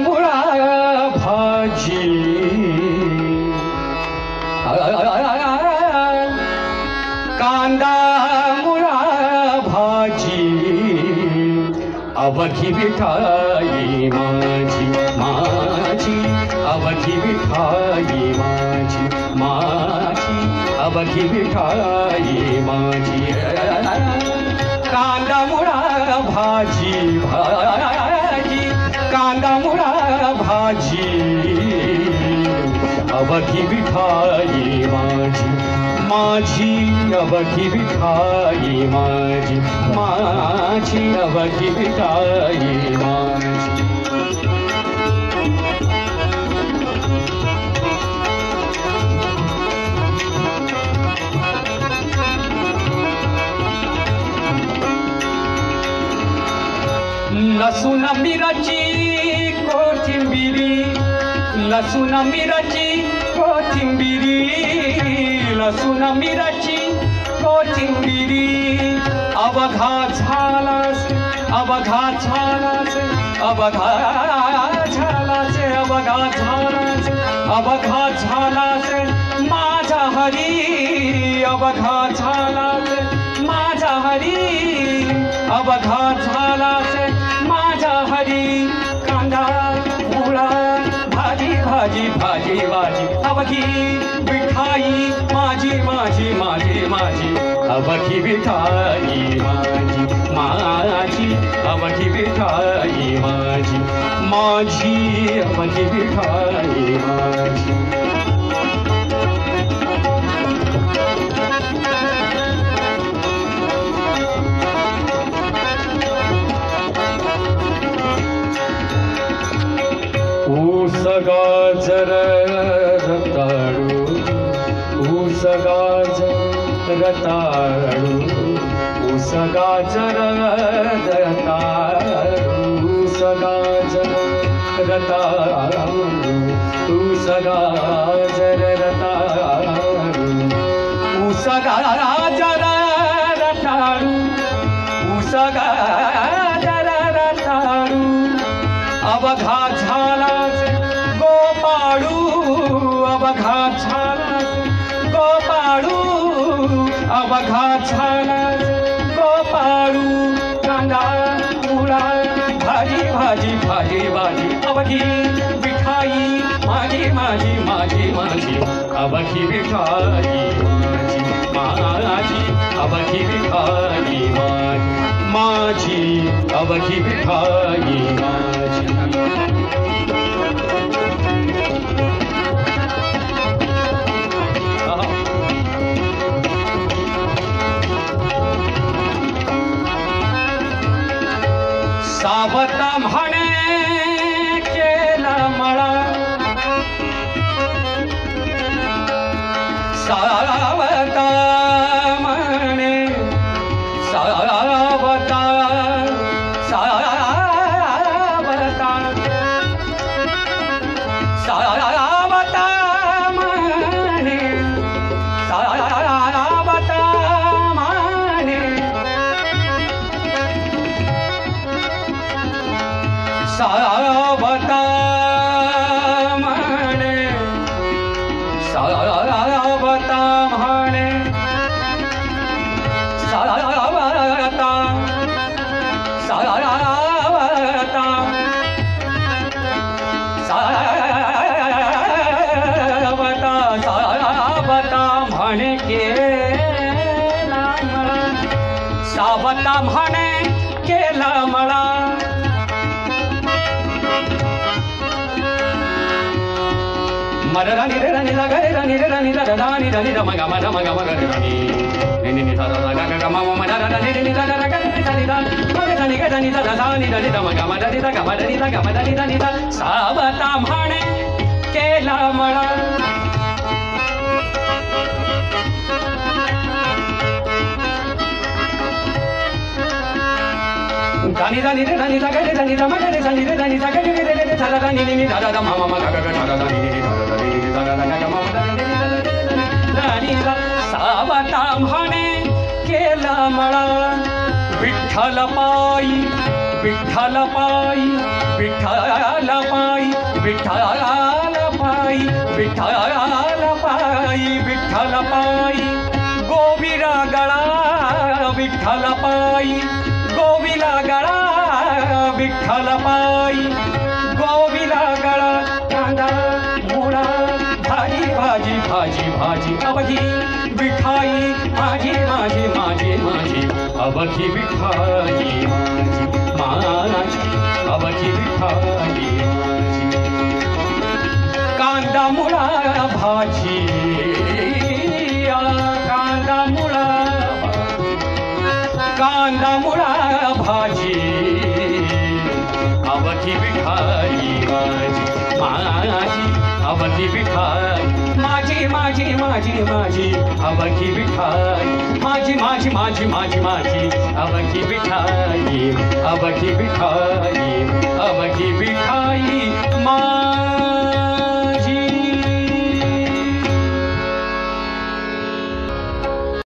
मुळा भाजी कांदा मुळा भाजी अवघी विठाई माझी माझी अवघी विठाई माझी माझी अवघी विठाई माझी कांदा मुळा भाजी भाजी कांदा मुळा भाजी अवघी विठाई माझी माझी अवघी विठाई माझी माझी अवघी विठाई माझी लसूण मिरची कोथिंबिरी लसूण मिरची कोथिंबिरी लसूण मिरची कोथिंबिरी अवघा झालास अवघा झालास अवघा झालास अवघा झालास अवघा झालास माझा हरी अवघा झालास माझा हरी अवघा झालास माझा हरी कांदा मुळा भाजी भाजी भाजी भाजी अवघी विठाई माझी माझी माझी माझी अवघी विठाई माझी माझी अवघी विठाई माझी माझी अवघी विठाई माझी ऊस गाजर रताळू ऊस गाजर रताळू ऊस गाजर रताळू ऊस गाजर रताळू ऊस गाजर रताळू ऊस गाजर रताळू ऊस गाजर रताळू अवघा झालास गोपाळू अवघा झालास गोपाळू अवघा झालास गोपाळू कांदा मुळा भाजी भाजी भाजी भाजी अवघी विठाई माझी माझी माझी माझी अवघी विठाई माझी माझी अवघी विठाई माझी अवघी विठाई माझी सावत म्हणे केला मळा सावत म्हणे सावता सावता सावता म्हणे सावता म्हणे सावता म्हणे सावता म्हणे सावता सावता सावता सावता म्हणे केला मला सावता म्हणे केला मला मररानी रे रानी ला गरे रानी रे रानी ला रानी रानी रा मगा मगा मगा मगा रे रानी नी नी नी सा रा गा गा मा मा रा रा नी नी सा रा गा नी सा नी रा मगा रानी गा रानी ला रानी रानी रा मगा मा रानी रा गा मा रानी रा गा मा रानी रानी रा सावता म्हणे केला मळा रानी रानी रे रानी ला गरे रानी रा मगा रे रानी रे रानी सा गा रे रे रे सा रा नी नी नी रा रा मा मा गा गा गा सा रा नी नी नी सावता म्हणे केला मळा विठ्ठल पायी विठ्ठल पायी विठ्ठला पायी विठ्ठला पायी विठ्ठला पायी विठ्ठला पायी गोविला गळा विठ्ठला पायी गोविला गळा विठ्ठला पायी गोविला गळा कांदा मुळा भाजी भाजी भाजी भाजी अवघी विठाई माझी माझी माझी माझी अवघी विठाई माझी अवघी विठाई कांदा मुळा भाजी कांदा मुळा भाजी अवघी विठाई माझी अवघी विठाई माझी माझी माझी माझी अवघी विठाई माझी माझी माझी माझी माझी अवघी विठाई अवघी विठाई अवघी विठाई